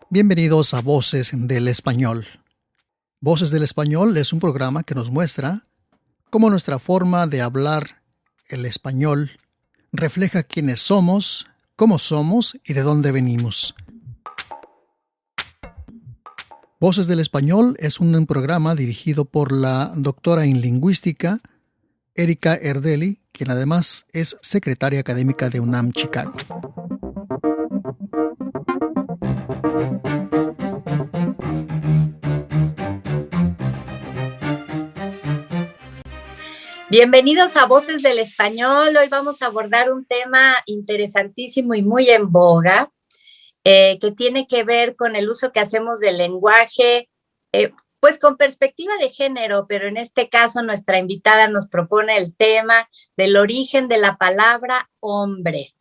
Bienvenidos a Voces del Español. Voces del Español es un programa que nos muestra cómo nuestra forma de hablar el español refleja quiénes somos, cómo somos y de dónde venimos. Voces del Español es un programa dirigido por la doctora en lingüística Erika Erdeli, quien además es secretaria académica de UNAM Chicago. Bienvenidos a Voces del Español. Hoy vamos a abordar un tema interesantísimo y muy en boga, que tiene que ver con el uso que hacemos del lenguaje, pues con perspectiva de género, pero en este caso nuestra invitada nos propone el tema del origen de la palabra hombre.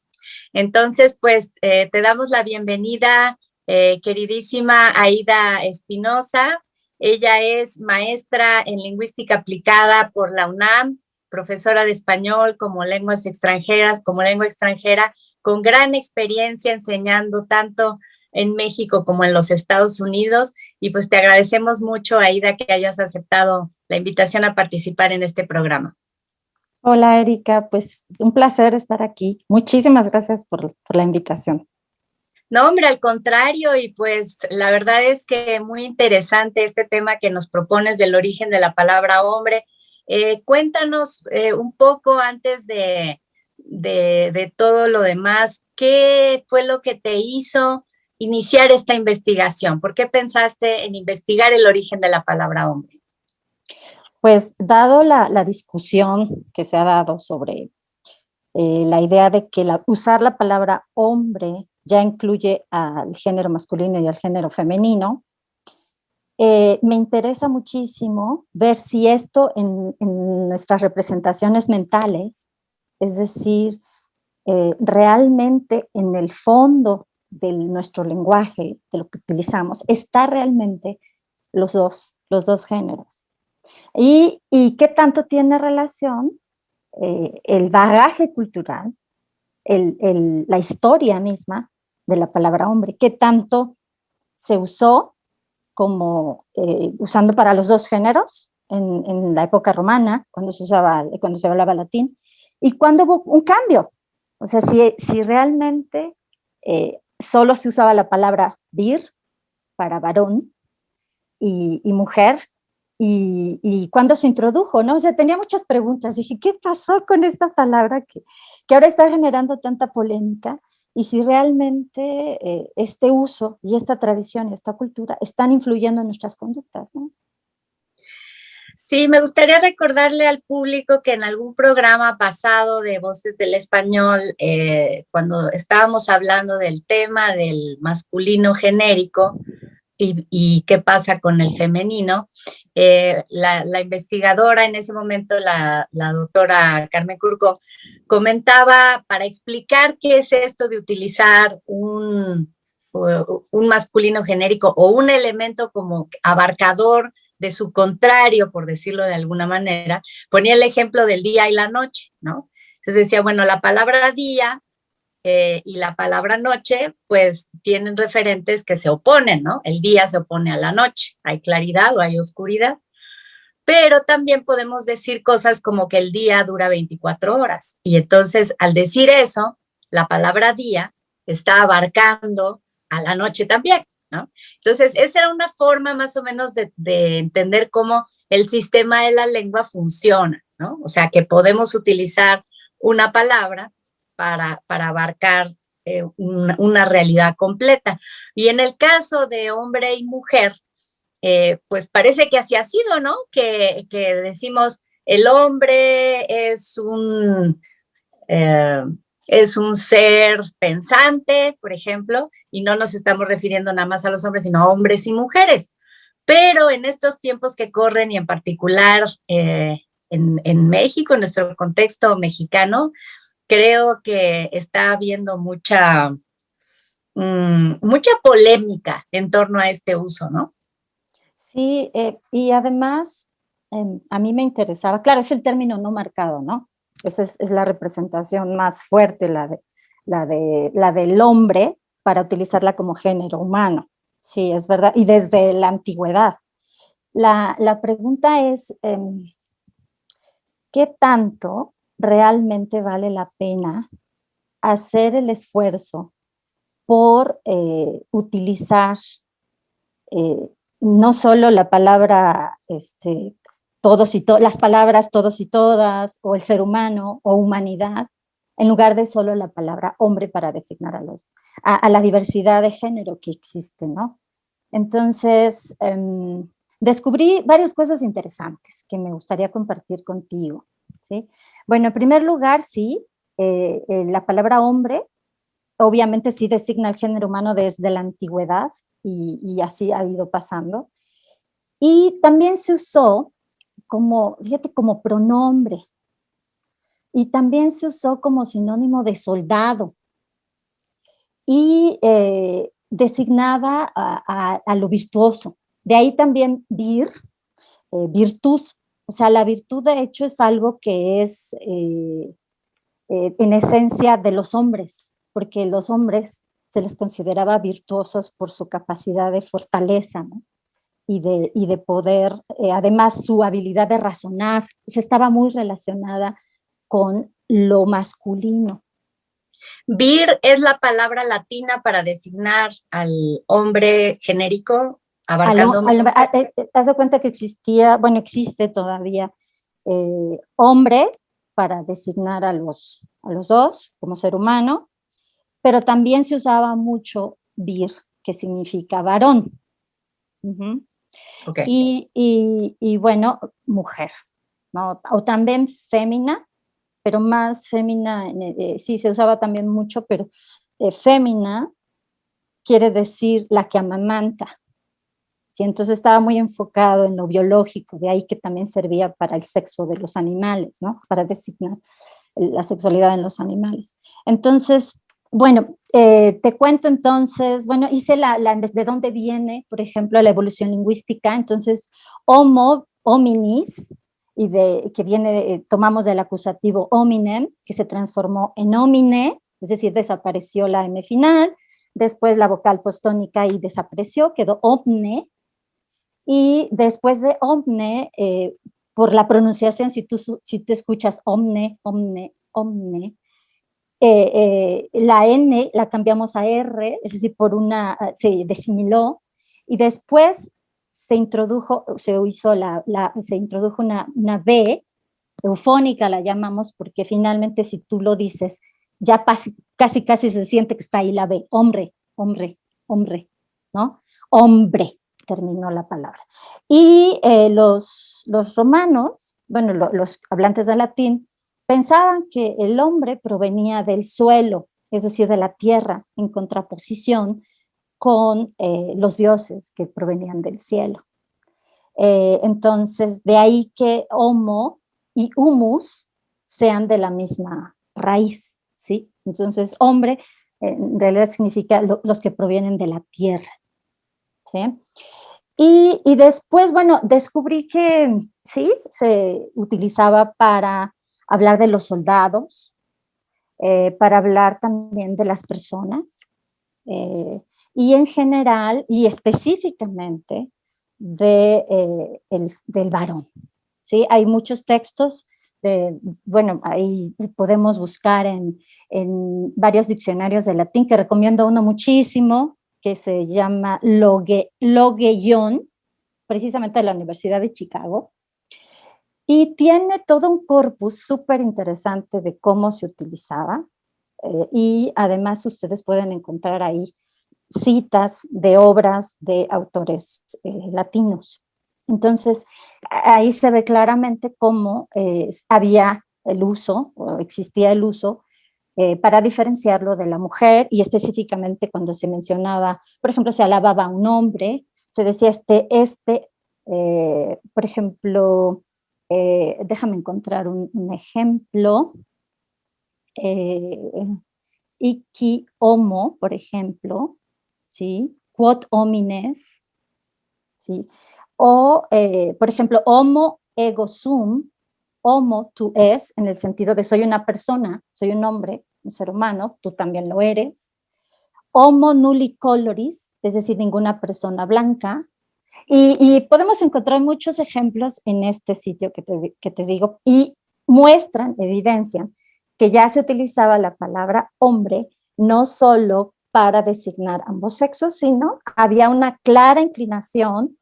Entonces, pues te damos la bienvenida, queridísima Aida Espinosa. Ella es maestra en lingüística aplicada por la UNAM, profesora de español como lenguas extranjeras, como lengua extranjera, con gran experiencia enseñando tanto en México como en los Estados Unidos. Y pues te agradecemos mucho, Aida, que hayas aceptado la invitación a participar en este programa. Hola Erika, pues un placer estar aquí. Muchísimas gracias por la invitación. No, hombre, al contrario, y pues la verdad es que muy interesante este tema que nos propones del origen de la palabra hombre. Cuéntanos un poco antes de todo lo demás, ¿qué fue lo que te hizo iniciar esta investigación? ¿Por qué pensaste en investigar el origen de la palabra hombre? Pues dado la discusión que se ha dado sobre la idea de que usar la palabra hombre ya incluye al género masculino y al género femenino, me interesa muchísimo ver si esto en nuestras representaciones mentales, es decir, realmente en el fondo de nuestro lenguaje, de lo que utilizamos, está realmente los dos géneros. ¿Y qué tanto tiene relación el bagaje cultural, la historia misma de la palabra hombre? ¿Qué tanto se usó como usando para los dos géneros en la época romana, cuando se hablaba latín, y cuando hubo un cambio? O sea, si realmente solo se usaba la palabra vir para varón y mujer, y cuándo se introdujo, ¿no? O sea, tenía muchas preguntas. Dije, ¿qué pasó con esta palabra que ahora está generando tanta polémica? Y si realmente este uso y esta tradición y esta cultura están influyendo en nuestras conductas, ¿no? Sí, me gustaría recordarle al público que en algún programa pasado de Voces del Español, cuando estábamos hablando del tema del masculino genérico y qué pasa con el femenino, la investigadora en ese momento, la doctora Carmen Curco, comentaba para explicar qué es esto de utilizar un masculino genérico o un elemento como abarcador de su contrario, por decirlo de alguna manera, ponía el ejemplo del día y la noche, ¿no? Entonces decía, bueno, la palabra día y la palabra noche, pues tienen referentes que se oponen, ¿no? El día se opone a la noche, hay claridad o hay oscuridad, pero también podemos decir cosas como que el día dura 24 horas. Y entonces, al decir eso, la palabra día está abarcando a la noche también, ¿no? Entonces, esa era una forma más o menos de entender cómo el sistema de la lengua funciona, ¿no? O sea, que podemos utilizar una palabra para abarcar una realidad completa. Y en el caso de hombre y mujer, pues parece que así ha sido, ¿no? Que decimos, el hombre es un ser pensante, por ejemplo, y no nos estamos refiriendo nada más a los hombres, sino a hombres y mujeres. Pero en estos tiempos que corren y en particular en México, en nuestro contexto mexicano, creo que está habiendo mucha polémica en torno a este uso, ¿no? Sí, y además a mí me interesaba, claro, es el término no marcado, ¿no? Esa es la representación más fuerte, la del hombre, para utilizarla como género humano. sí, es verdad, y desde la antigüedad. La pregunta es, ¿qué tanto realmente vale la pena hacer el esfuerzo por utilizar eh, no solo la palabra todos y las palabras todos y todas, o el ser humano, o humanidad, en lugar de solo la palabra hombre para designar a la diversidad de género que existe, ¿no? Entonces, descubrí varias cosas interesantes que me gustaría compartir contigo, ¿sí? Bueno, en primer lugar, sí, la palabra hombre obviamente sí designa el género humano desde la antigüedad y así ha ido pasando. Y también se usó como, fíjate, como pronombre y también se usó como sinónimo de soldado y designaba a lo virtuoso. De ahí también virtud. O sea, la virtud de hecho es algo que es en esencia de los hombres, porque los hombres se les consideraba virtuosos por su capacidad de fortaleza, ¿no? Y de poder, además su habilidad de razonar, pues estaba muy relacionada con lo masculino. Vir es la palabra latina para designar al hombre genérico, abarcando... Haz de cuenta que existía, bueno, existe todavía hombre para designar a los dos como ser humano, pero también se usaba mucho vir, que significa varón. Uh-huh. Okay. Y bueno, mujer, ¿no? O también fémina, pero más fémina, sí se usaba también mucho, pero fémina quiere decir la que amamanta. ¿Sí? Entonces estaba muy enfocado en lo biológico, de ahí que también servía para el sexo de los animales, ¿no? Para designar la sexualidad en los animales. Entonces, bueno, te cuento entonces, bueno, hice de dónde viene, por ejemplo, la evolución lingüística. Entonces, homo, hominis, que viene, tomamos del acusativo hominem, que se transformó en homine, es decir, desapareció la M final, después la vocal postónica y desapareció, quedó omne, y después de omne, por la pronunciación, si tú escuchas omne, omne, omne, la N la cambiamos a R, es decir, se desimiló, y después se introdujo, se introdujo una B, eufónica la llamamos, porque finalmente si tú lo dices, ya casi se siente que está ahí la B, hombre, hombre, hombre, ¿no? Hombre, terminó la palabra. Y los romanos, bueno, los hablantes de latín, pensaban que el hombre provenía del suelo, es decir, de la tierra, en contraposición con los dioses que provenían del cielo. Entonces, de ahí que homo y humus sean de la misma raíz, ¿sí? Entonces, hombre en realidad significa los que provienen de la tierra, ¿sí? Y después, bueno, descubrí que sí, se utilizaba para hablar de los soldados, para hablar también de las personas, y en general y específicamente del varón. ¿Sí? Hay muchos textos, bueno, ahí podemos buscar en varios diccionarios de latín, que recomiendo uno muchísimo, que se llama Logellón, precisamente de la Universidad de Chicago, y tiene todo un corpus súper interesante de cómo se utilizaba, y además ustedes pueden encontrar ahí citas de obras de autores latinos. Entonces, ahí se ve claramente cómo había el uso, o existía el uso, para diferenciarlo de la mujer, y específicamente cuando se mencionaba, por ejemplo, se alababa a un hombre, se decía por ejemplo, déjame encontrar un ejemplo, Iki homo, por ejemplo, ¿sí? Quod homines, ¿sí? O, por ejemplo, homo ego sum, homo tú es, en el sentido de soy una persona, soy un hombre, un ser humano, tú también lo eres. Homo nulli coloris, es decir, ninguna persona blanca. Y podemos encontrar muchos ejemplos en este sitio que te digo, y muestran, evidencian que ya se utilizaba la palabra hombre no solo para designar ambos sexos, sino había una clara inclinación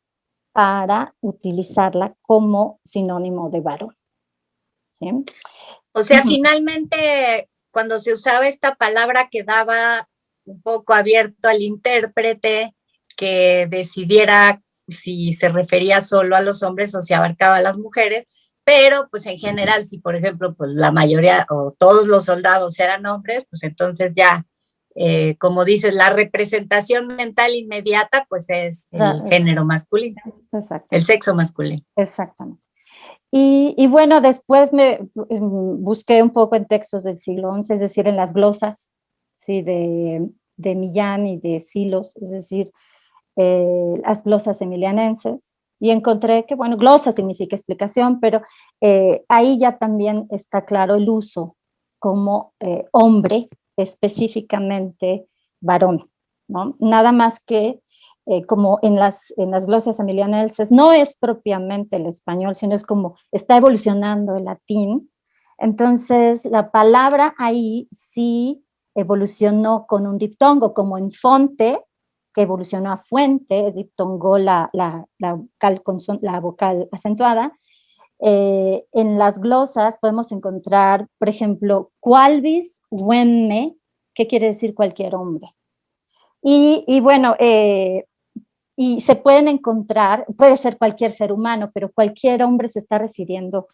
para utilizarla como sinónimo de varón. ¿Sí? O sea, finalmente, cuando se usaba esta palabra, quedaba un poco abierto al intérprete que decidiera si se refería solo a los hombres o si abarcaba a las mujeres, pero pues en general, si por ejemplo, pues la mayoría o todos los soldados eran hombres, pues entonces ya, como dices, la representación mental inmediata, pues es el género masculino, el sexo masculino. Exactamente. Y bueno, después me busqué un poco en textos del siglo XI, es decir, en las glosas, ¿sí? de Millán y de Silos, es decir, las glosas emilianenses, y encontré que, bueno, glosa significa explicación, pero ahí ya también está claro el uso como hombre, específicamente varón, ¿no? Nada más que como en las glosas emilianenses no es propiamente el español, sino es como está evolucionando el latín. Entonces, la palabra ahí sí evolucionó con un diptongo, como en fonte, que evolucionó a fuente, es diptongo la vocal acentuada. En las glosas podemos encontrar, por ejemplo, qualvis uemme, que quiere decir cualquier hombre. Y bueno, y se pueden encontrar, puede ser cualquier ser humano, pero cualquier hombre se está refiriendo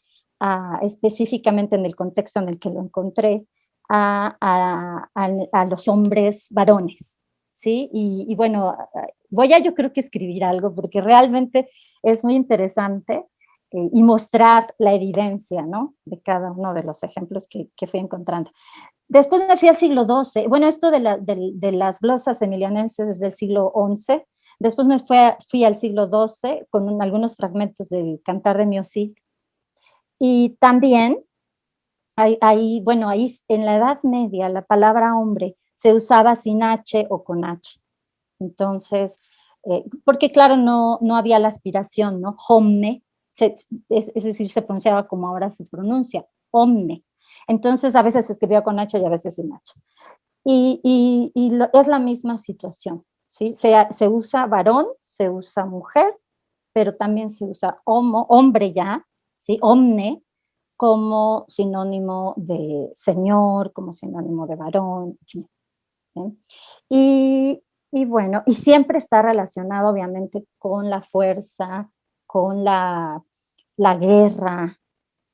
específicamente en el contexto en el que lo encontré, a los hombres varones, ¿sí? Y bueno, voy a yo creo que escribir algo, porque realmente es muy interesante y mostrar la evidencia, ¿no? De cada uno de los ejemplos que fui encontrando. Después me fui al siglo XII, bueno, esto de las glosas emilianenses desde el siglo XI. Después fui al siglo XII con algunos fragmentos del Cantar de Miosit. Y también, bueno, ahí en la Edad Media la palabra hombre se usaba sin H o con H. Entonces, porque claro, no había la aspiración, ¿no? Homne, es decir, se pronunciaba como ahora se pronuncia, omne. Entonces, a veces se escribía con H y a veces sin H. Es la misma situación, ¿sí? Se usa varón, se usa mujer, pero también se usa hombre ya, ¿sí? Omne, como sinónimo de señor, como sinónimo de varón, ¿sí? Y bueno, y siempre está relacionado obviamente con la fuerza, con la guerra,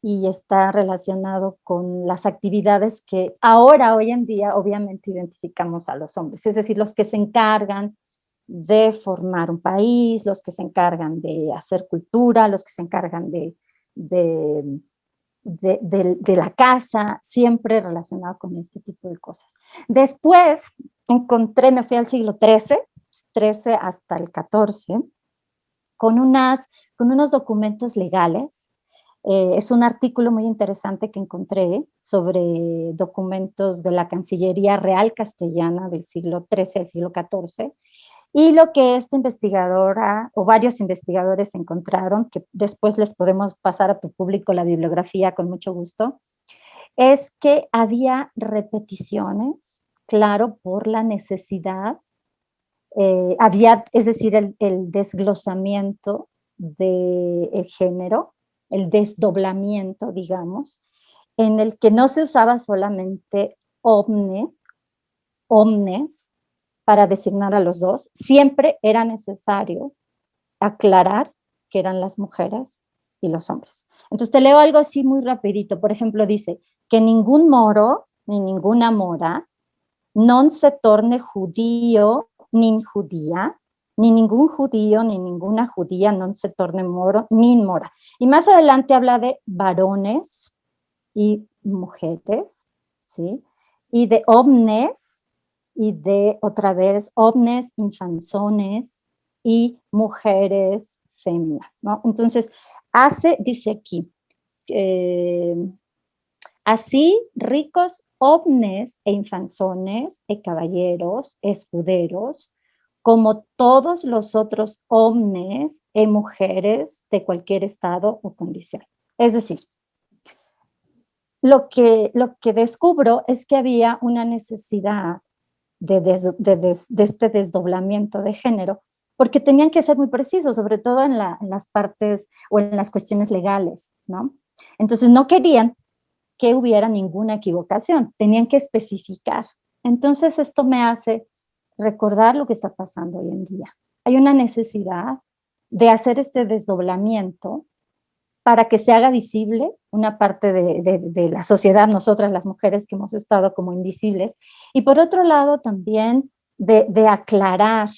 y está relacionado con las actividades que ahora, hoy en día, obviamente identificamos a los hombres, es decir, los que se encargan de formar un país, los que se encargan de hacer cultura, los que se encargan de, de la casa, siempre relacionado con este tipo de cosas. Después me fui al siglo XIII hasta el XIV, con unos documentos legales. Es un artículo muy interesante que encontré sobre documentos de la Cancillería Real Castellana del siglo XIII al siglo XIV, y lo que esta investigadora o varios investigadores encontraron, que después les podemos pasar a tu público la bibliografía con mucho gusto, es que había repeticiones, claro, por la necesidad, es decir, el desglosamiento del género, el desdoblamiento, digamos, en el que no se usaba solamente omnes, para designar a los dos, siempre era necesario aclarar que eran las mujeres y los hombres. Entonces te leo algo así muy rapidito. Por ejemplo, dice que ningún moro ni ninguna mora non se torne judío ni judía, ni ningún judío ni ninguna judía non se torne moro ni mora. Y más adelante habla de varones y mujeres, ¿sí? Y de omnes, y de otra vez omnes infanzones y mujeres féminas, ¿no? Entonces, dice aquí, así ricos omnes e infanzones e caballeros, escuderos, como todos los otros hombres y mujeres de cualquier estado o condición. Es decir, lo que descubro es que había una necesidad de este desdoblamiento de género, porque tenían que ser muy precisos, sobre todo en las partes o en las cuestiones legales, ¿no? Entonces no querían que hubiera ninguna equivocación, tenían que especificar. Entonces esto me hace recordar lo que está pasando hoy en día. Hay una necesidad de hacer este desdoblamiento para que se haga visible una parte de la sociedad, nosotras las mujeres que hemos estado como invisibles, y por otro lado también de aclarar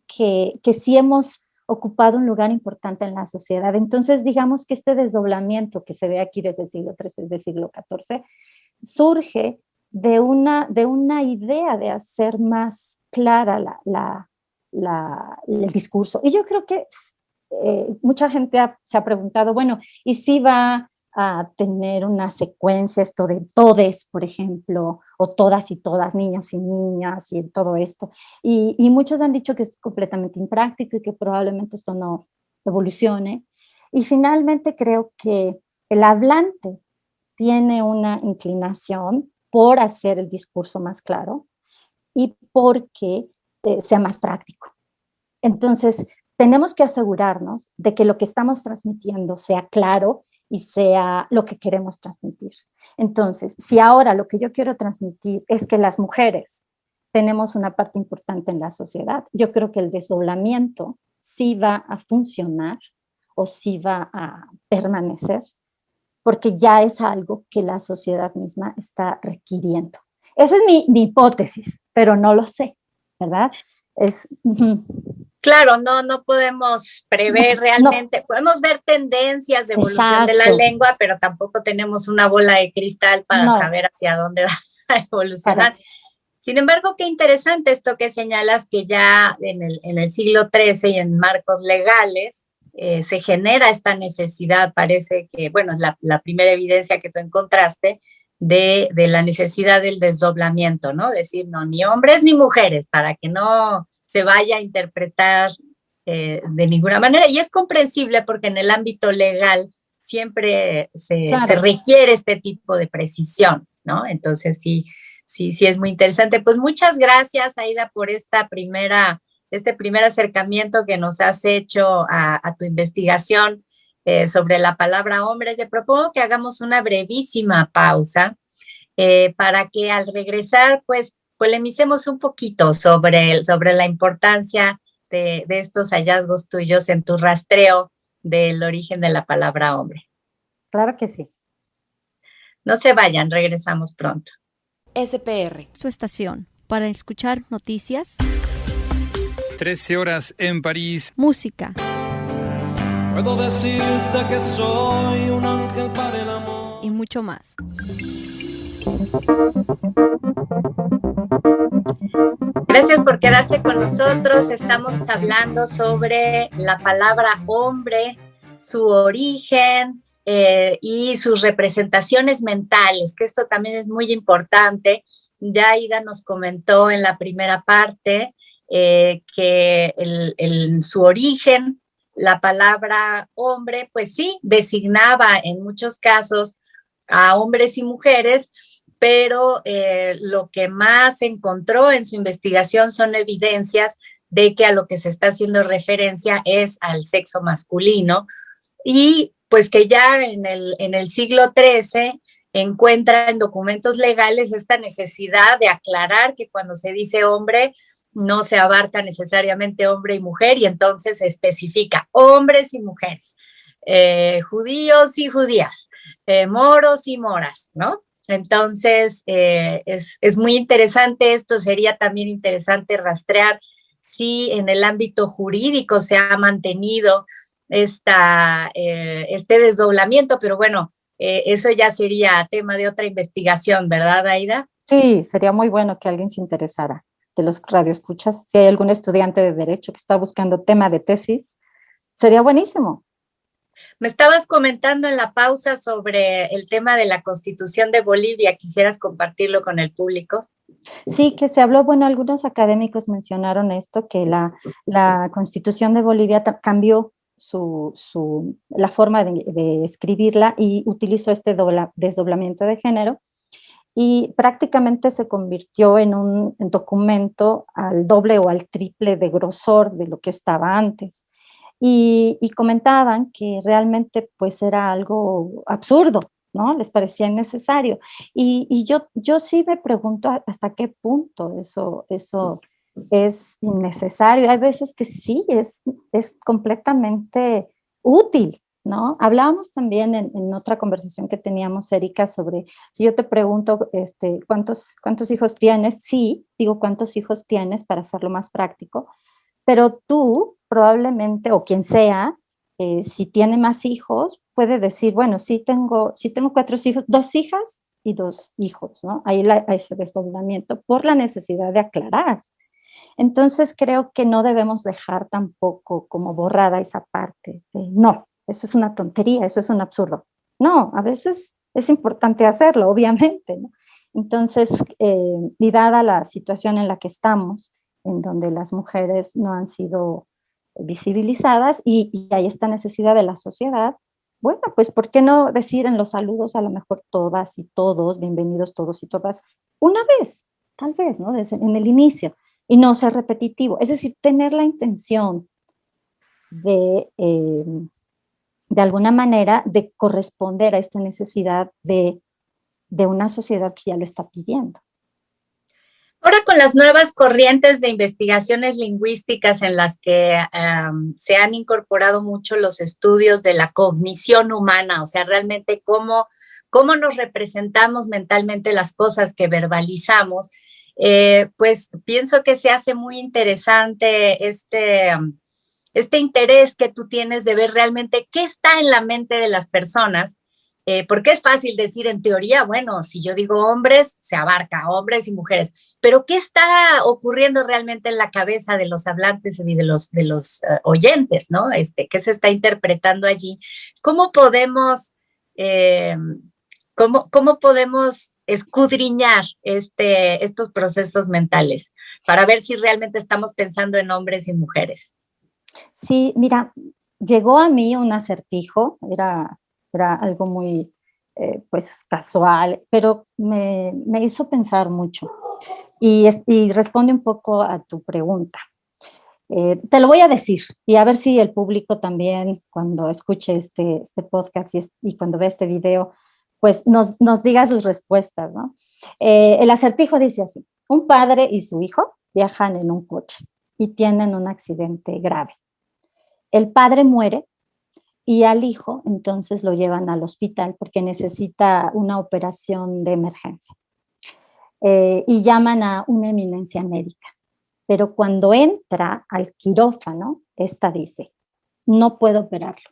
que sí hemos ocupado un lugar importante en la sociedad. Entonces, digamos que este desdoblamiento que se ve aquí desde el siglo XIII, desde el siglo XIV, surge de una idea de hacer más clara el discurso. Y yo creo que mucha gente se ha preguntado, bueno, ¿y si va a tener una secuencia esto de todes, por ejemplo, o todas y todas, niños y niñas y todo esto? Y muchos han dicho que es completamente impráctico y que probablemente esto no evolucione. Y finalmente creo que el hablante tiene una inclinación por hacer el discurso más claro y porque sea más práctico. Entonces, tenemos que asegurarnos de que lo que estamos transmitiendo sea claro y sea lo que queremos transmitir. Entonces, si ahora lo que yo quiero transmitir es que las mujeres tenemos una parte importante en la sociedad, yo creo que el desdoblamiento sí va a funcionar o sí va a permanecer, porque ya es algo que la sociedad misma está requiriendo. Esa es mi hipótesis, pero no lo sé, ¿verdad? Claro, no podemos prever realmente, no. Podemos ver tendencias de evolución de la lengua, pero tampoco tenemos una bola de cristal para saber hacia dónde va a evolucionar. Sin embargo, qué interesante esto que señalas, que ya en el siglo XIII y en marcos legales se genera esta necesidad, parece que, bueno, es la primera evidencia que tú encontraste de la necesidad del desdoblamiento, ¿no? Decir, no, ni hombres ni mujeres, para que no se vaya a interpretar de ninguna manera. Y es comprensible porque en el ámbito legal siempre se requiere este tipo de precisión, ¿no? Entonces sí es muy interesante. Pues muchas gracias, Aida, por este primer acercamiento que nos has hecho a tu investigación sobre la palabra hombre. Te propongo que hagamos una brevísima pausa para que al regresar, pues, polemicemos un poquito sobre la importancia de estos hallazgos tuyos en tu rastreo del origen de la palabra hombre. Claro que sí. No se vayan, regresamos pronto. SPR, su estación, para escuchar noticias, 13 horas en París, música. Puedo decirte que soy un ángel para el amor. Y mucho más. Gracias por quedarse con nosotros. Estamos hablando sobre la palabra hombre, su origen y sus representaciones mentales, que esto también es muy importante. Ya Aida nos comentó en la primera parte que en su origen, la palabra hombre, pues sí, designaba en muchos casos a hombres y mujeres, pero lo que más encontró en su investigación son evidencias de que a lo que se está haciendo referencia es al sexo masculino, y pues que ya en el siglo XIII encuentra en documentos legales esta necesidad de aclarar que cuando se dice hombre no se abarca necesariamente hombre y mujer, y entonces se especifica hombres y mujeres, judíos y judías, moros y moras, ¿no? Entonces, es muy interesante esto. Sería también interesante rastrear si en el ámbito jurídico se ha mantenido este desdoblamiento, pero bueno, eso ya sería tema de otra investigación, ¿verdad, Aida? Sí, sería muy bueno que alguien se interesara de los radioescuchas. Si hay algún estudiante de Derecho que está buscando tema de tesis, sería buenísimo. Me estabas comentando en la pausa sobre el tema de la Constitución de Bolivia. ¿Quisieras compartirlo con el público? Sí, que se habló, bueno, algunos académicos mencionaron esto, que la Constitución de Bolivia cambió la forma de escribirla y utilizó este desdoblamiento de género y prácticamente se convirtió en un documento al doble o al triple de grosor de lo que estaba antes. Y comentaban que realmente pues era algo absurdo, ¿no? Les parecía innecesario. Y yo sí me pregunto hasta qué punto eso es innecesario. Hay veces que sí, es completamente útil, ¿no? Hablábamos también en otra conversación que teníamos, Erika, sobre si yo te pregunto, ¿cuántos hijos tienes? Sí, digo, ¿cuántos hijos tienes para hacerlo más práctico? Pero tú probablemente, o quien sea, si tiene más hijos, puede decir, bueno, sí tengo 4 hijos, 2 hijas y 2 hijos, ¿no? Hay ese desdoblamiento por la necesidad de aclarar. Entonces creo que no debemos dejar tampoco como borrada esa parte. No, eso es una tontería, eso es un absurdo. No, a veces es importante hacerlo, obviamente, ¿no? Entonces, y dada la situación en la que estamos, en donde las mujeres no han sido visibilizadas y hay esta necesidad de la sociedad, bueno, pues ¿por qué no decir en los saludos a lo mejor todas y todos, bienvenidos todos y todas, una vez, tal vez, ¿no? En el inicio, y no ser repetitivo, es decir, tener la intención de alguna manera, de corresponder a esta necesidad de una sociedad que ya lo está pidiendo. Ahora con las nuevas corrientes de investigaciones lingüísticas en las que se han incorporado mucho los estudios de la cognición humana, o sea, realmente cómo nos representamos mentalmente las cosas que verbalizamos, pues pienso que se hace muy interesante este interés que tú tienes de ver realmente qué está en la mente de las personas, porque es fácil decir en teoría, bueno, si yo digo hombres, se abarca hombres y mujeres, pero ¿qué está ocurriendo realmente en la cabeza de los hablantes y de los oyentes, ¿no? ¿Qué se está interpretando allí? ¿Cómo podemos, eh, cómo podemos escudriñar estos procesos mentales para ver si realmente estamos pensando en hombres y mujeres? Sí, mira, llegó a mí un acertijo, era algo muy, pues, casual, pero me hizo pensar mucho y responde un poco a tu pregunta. Te lo voy a decir y a ver si el público también, cuando escuche este podcast y cuando ve este video, pues nos diga sus respuestas, ¿no? El acertijo dice así: un padre y su hijo viajan en un coche y tienen un accidente grave. El padre muere y al hijo entonces lo llevan al hospital porque necesita una operación de emergencia. Y llaman a una eminencia médica. Pero cuando entra al quirófano, esta dice, no puedo operarlo,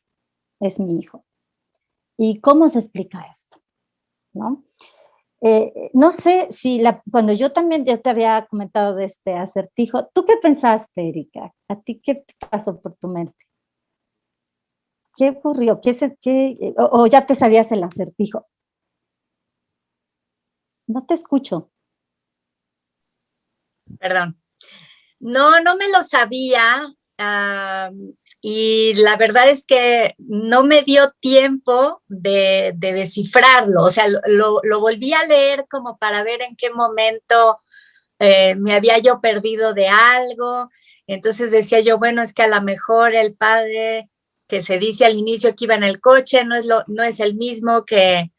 es mi hijo. ¿Y cómo se explica esto? ¿No? No sé si cuando yo también ya te había comentado de este acertijo, ¿tú qué pensaste, Erika? ¿A ti qué pasó por tu mente? ¿Qué ocurrió? O ya te sabías el acertijo? No te escucho. Perdón. No me lo sabía y la verdad es que no me dio tiempo de descifrarlo. O sea, lo volví a leer como para ver en qué momento me había yo perdido de algo. Entonces decía yo, bueno, es que a lo mejor el padre que se dice al inicio que iba en el coche no es el mismo que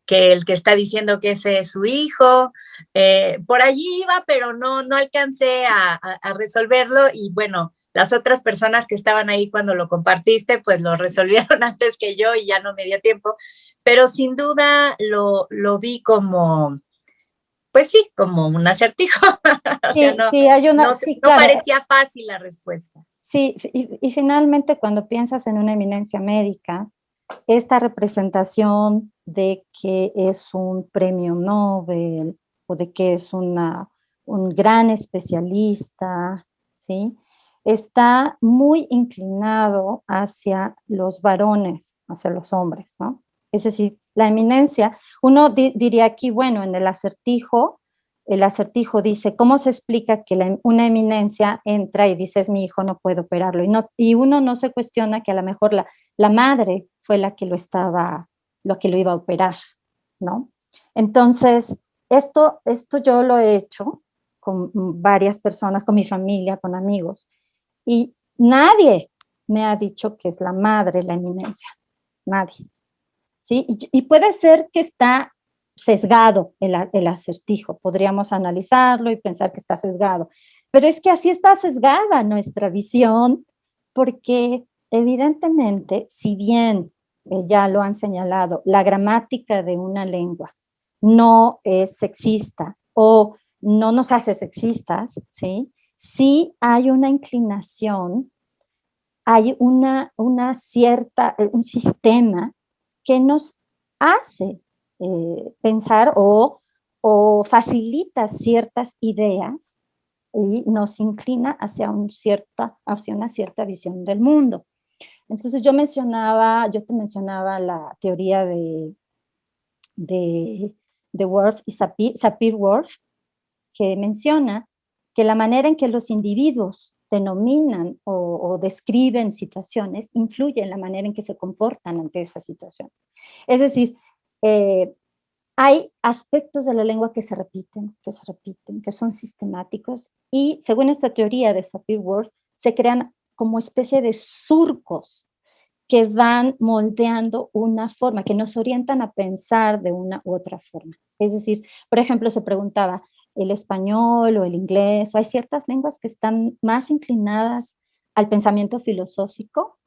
el que está diciendo que ese es su hijo. Por allí iba, pero no alcancé a resolverlo y bueno, las otras personas que estaban ahí cuando lo compartiste, pues lo resolvieron antes que yo y ya no me dio tiempo, pero sin duda lo vi como, pues sí, como un acertijo. O sea, Sí, hay una, sí, no claro. parecía fácil la respuesta. Sí, y finalmente cuando piensas en una eminencia médica, esta representación de que es un premio Nobel o de que es un gran especialista, ¿sí? Está muy inclinado hacia los varones, hacia los hombres, ¿no? Es decir, la eminencia, uno diría aquí, bueno, en el acertijo, el acertijo dice, ¿cómo se explica que una eminencia entra y dice, es mi hijo, no puedo operarlo? Y uno no se cuestiona que a lo mejor la madre fue la que lo iba a operar, ¿no? Entonces, esto yo lo he hecho con varias personas, con mi familia, con amigos, y nadie me ha dicho que es la madre la eminencia, nadie, ¿sí? Y puede ser que está sesgado el acertijo, podríamos analizarlo y pensar que está sesgado, pero es que así está sesgada nuestra visión, porque evidentemente, si bien ya lo han señalado, la gramática de una lengua no es sexista o no nos hace sexistas, ¿sí? Sí hay una inclinación, hay un sistema que nos hace pensar o facilita ciertas ideas y nos inclina hacia una cierta visión del mundo. Entonces yo te mencionaba la teoría de Worf y Sapir-Whorf, que menciona que la manera en que los individuos denominan o describen situaciones influye en la manera en que se comportan ante esas situaciones. Es decir, hay aspectos de la lengua que se repiten, que son sistemáticos, y según esta teoría de Sapir-Whorf, se crean como especie de surcos que van moldeando una forma, que nos orientan a pensar de una u otra forma. Es decir, por ejemplo, se preguntaba, ¿el español o el inglés, o hay ciertas lenguas que están más inclinadas al pensamiento filosófico?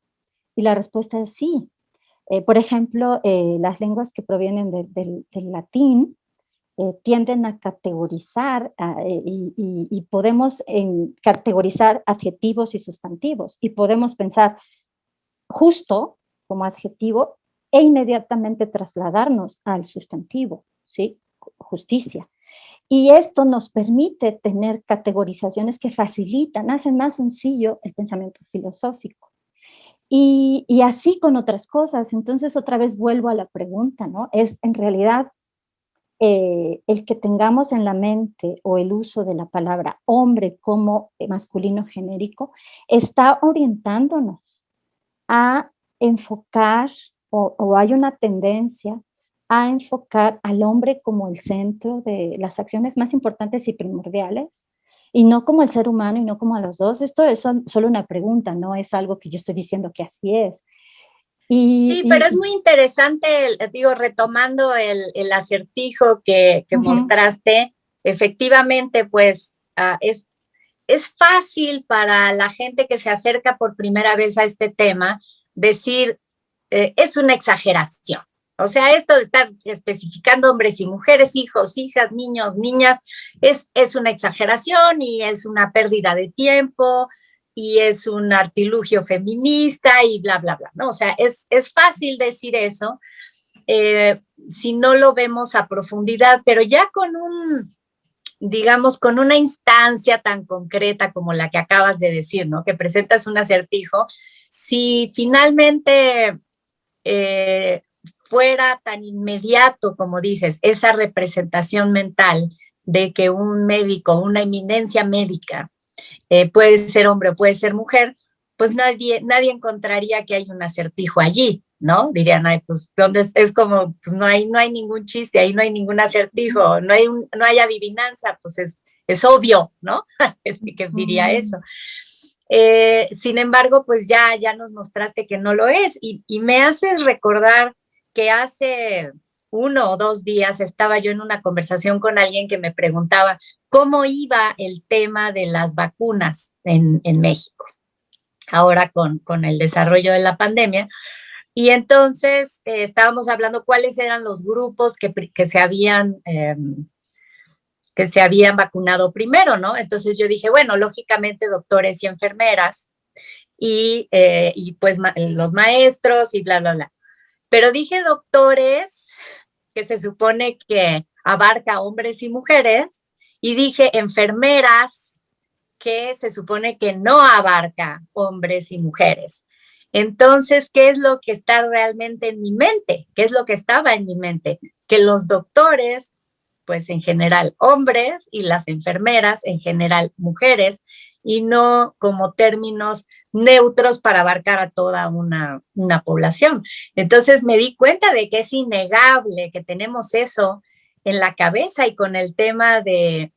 Y la respuesta es sí. Por ejemplo, las lenguas que provienen del latín tienden a categorizar y podemos categorizar adjetivos y sustantivos, y podemos pensar justo como adjetivo e inmediatamente trasladarnos al sustantivo, ¿sí? Justicia. Y esto nos permite tener categorizaciones que facilitan, hacen más sencillo el pensamiento filosófico. Y así con otras cosas. Entonces, otra vez vuelvo a la pregunta, ¿no? Es en realidad el que tengamos en la mente o el uso de la palabra hombre como masculino genérico está orientándonos a enfocar, o hay una tendencia a enfocar al hombre como el centro de las acciones más importantes y primordiales, y no como el ser humano y no como a los dos. Esto es solo una pregunta, no es algo que yo estoy diciendo que así es. Sí, pero es muy interesante, digo, retomando el acertijo que mostraste, efectivamente, pues es fácil para la gente que se acerca por primera vez a este tema decir, es una exageración. O sea, esto de estar especificando hombres y mujeres, hijos, hijas, niños, niñas, es una exageración y es una pérdida de tiempo y es un artilugio feminista y bla, bla, bla, ¿no? O sea, es fácil decir eso si no lo vemos a profundidad, pero ya digamos, con una instancia tan concreta como la que acabas de decir, ¿no? Que presentas un acertijo, si finalmente fuera tan inmediato como dices, esa representación mental de que un médico, una eminencia médica, puede ser hombre o puede ser mujer, pues nadie encontraría que hay un acertijo allí, ¿no? Dirían, ay, pues, ¿dónde es como, pues no hay ningún chiste, ahí no hay ningún acertijo, no hay adivinanza, pues es obvio, ¿no? que diría eso. Sin embargo, pues ya nos mostraste que no lo es, y me haces recordar que hace 1 o 2 días estaba yo en una conversación con alguien que me preguntaba cómo iba el tema de las vacunas en México, ahora con el desarrollo de la pandemia. Y entonces estábamos hablando cuáles eran los grupos que se habían vacunado primero, ¿no? Entonces yo dije, bueno, lógicamente doctores y enfermeras y pues los maestros y bla, bla, bla. Pero dije doctores, que se supone que abarca hombres y mujeres, y dije enfermeras, que se supone que no abarca hombres y mujeres. Entonces, ¿qué es lo que está realmente en mi mente? ¿Qué es lo que estaba en mi mente? Que los doctores pues en general hombres y las enfermeras en general mujeres, y no como términos neutros para abarcar a toda una población. Entonces me di cuenta de que es innegable que tenemos eso en la cabeza, y con el tema de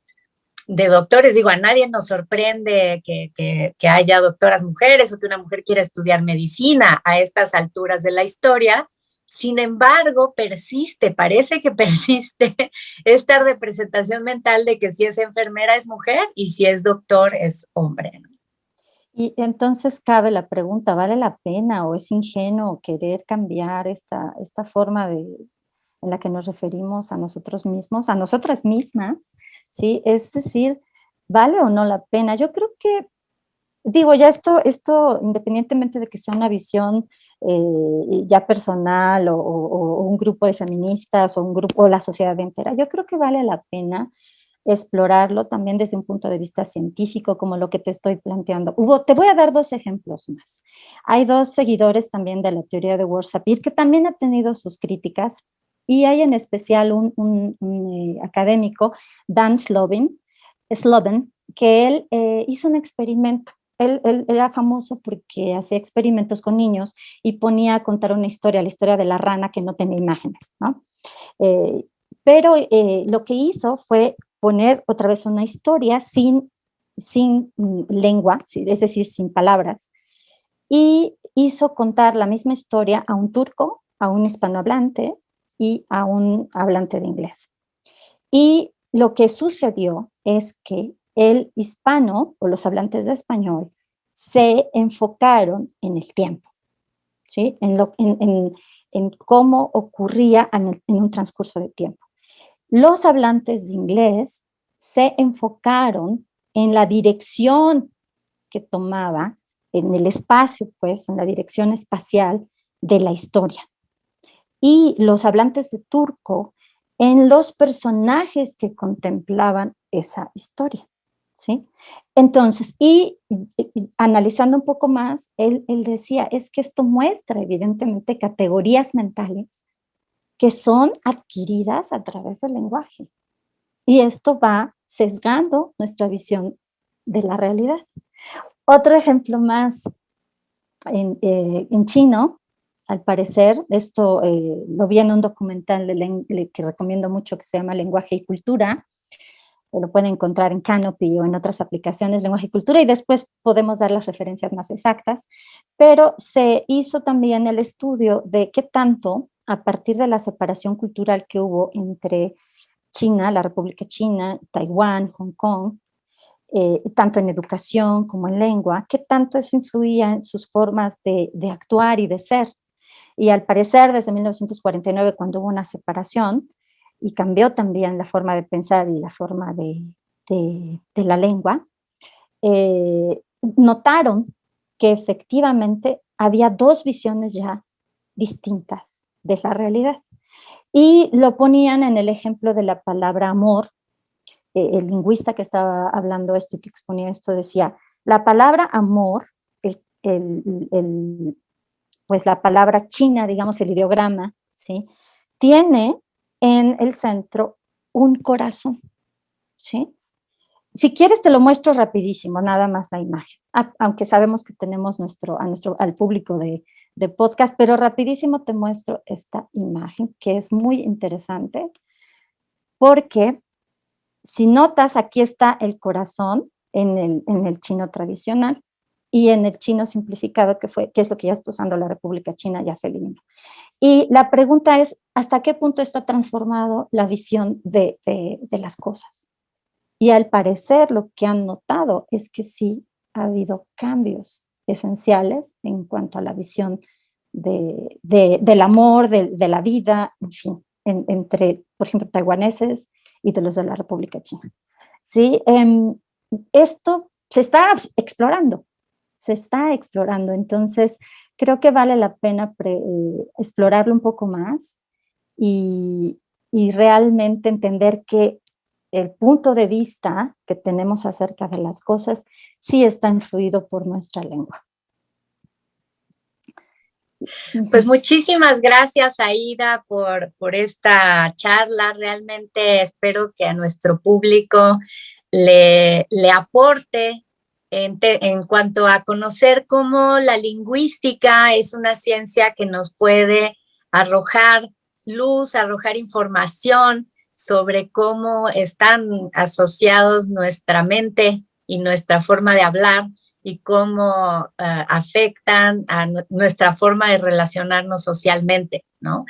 doctores, digo, a nadie nos sorprende que haya doctoras mujeres o que una mujer quiera estudiar medicina a estas alturas de la historia. Sin embargo, parece que persiste esta representación mental de que si es enfermera es mujer y si es doctor es hombre, ¿no? Y entonces cabe la pregunta, ¿vale la pena o es ingenuo querer cambiar esta forma en la que nos referimos a nosotros mismos, a nosotras mismas? ¿Sí? Es decir, ¿vale o no la pena? Yo creo que, digo, ya esto independientemente de que sea una visión ya personal o un grupo de feministas o un grupo o la sociedad entera, yo creo que vale la pena explorarlo también desde un punto de vista científico, como lo que te estoy planteando. Te voy a dar 2 ejemplos más. Hay 2 seguidores también de la teoría de World-Sapir que también ha tenido sus críticas, y hay en especial un académico, Dan Slobin, que él hizo un experimento. Él era famoso porque hacía experimentos con niños y ponía a contar una historia, la historia de la rana que no tenía imágenes, ¿no? Pero lo que hizo fue poner otra vez una historia sin lengua, es decir, sin palabras, y hizo contar la misma historia a un turco, a un hispanohablante y a un hablante de inglés. Y lo que sucedió es que el hispano o los hablantes de español se enfocaron en el tiempo, ¿sí? En cómo ocurría en un transcurso de tiempo. Los hablantes de inglés se enfocaron en la dirección que tomaba, en el espacio, pues, en la dirección espacial de la historia. Y los hablantes de turco en los personajes que contemplaban esa historia, ¿sí? Entonces, y analizando un poco más, él decía, es que esto muestra evidentemente categorías mentales que son adquiridas a través del lenguaje. Y esto va sesgando nuestra visión de la realidad. Otro ejemplo más, en chino, al parecer, esto lo vi en un documental que recomiendo mucho que se llama Lenguaje y Cultura, lo pueden encontrar en Canopy o en otras aplicaciones, Lenguaje y Cultura, y después podemos dar las referencias más exactas, pero se hizo también el estudio de qué tanto, a partir de la separación cultural que hubo entre China, la República China, Taiwán, Hong Kong, tanto en educación como en lengua, qué tanto eso influía en sus formas de actuar y de ser. Y al parecer, desde 1949, cuando hubo una separación, y cambió también la forma de pensar y la forma de la lengua, notaron que efectivamente había 2 visiones ya distintas de la realidad. Y lo ponían en el ejemplo de la palabra amor. El lingüista que estaba hablando esto y que exponía esto decía, la palabra amor, pues la palabra china, digamos el ideograma, ¿sí? Tiene en el centro un corazón, ¿sí? Si quieres te lo muestro rapidísimo, nada más la imagen, aunque sabemos que tenemos al público de podcast, pero rapidísimo te muestro esta imagen que es muy interesante porque si notas, aquí está el corazón en el chino tradicional, y en el chino simplificado, que es lo que ya está usando la República China, ya se eliminó. Y la pregunta es, ¿hasta qué punto esto ha transformado la visión de las cosas? Y al parecer lo que han notado es que sí ha habido cambios esenciales en cuanto a la visión del amor, de la vida, en fin, entre, por ejemplo, taiwaneses y de los de la República China. ¿Sí? Esto se está explorando, entonces creo que vale la pena explorarlo un poco más y realmente entender que el punto de vista que tenemos acerca de las cosas sí está influido por nuestra lengua. Pues muchísimas gracias, Aida, por esta charla. Realmente espero que a nuestro público le aporte en cuanto a conocer cómo la lingüística es una ciencia que nos puede arrojar luz, arrojar información sobre cómo están asociados nuestra mente y nuestra forma de hablar y cómo afectan a nuestra forma de relacionarnos socialmente, ¿no?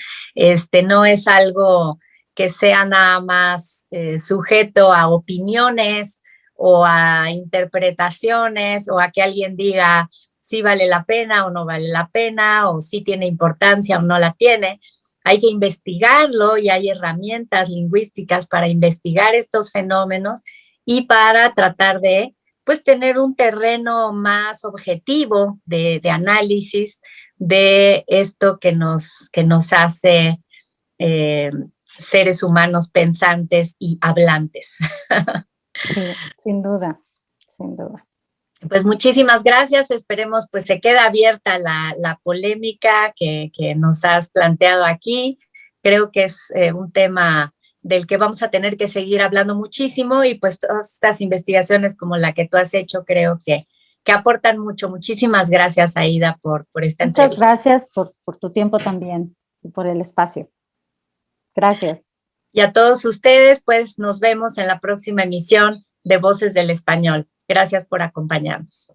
No es algo que sea nada más sujeto a opiniones o a interpretaciones o a que alguien diga si vale la pena o no vale la pena o si tiene importancia o no la tiene. Hay que investigarlo y hay herramientas lingüísticas para investigar estos fenómenos y para tratar de pues tener un terreno más objetivo de análisis de esto que nos hace seres humanos pensantes y hablantes. Sí, sin duda, sin duda. Pues muchísimas gracias, esperemos pues se queda abierta la polémica que nos has planteado aquí. Creo que es un tema del que vamos a tener que seguir hablando muchísimo y pues todas estas investigaciones como la que tú has hecho creo que aportan mucho. Muchísimas gracias, Aida, por esta entrevista. Muchas gracias por tu tiempo también y por el espacio. Gracias. Y a todos ustedes, pues nos vemos en la próxima emisión de Voces del Español. Gracias por acompañarnos.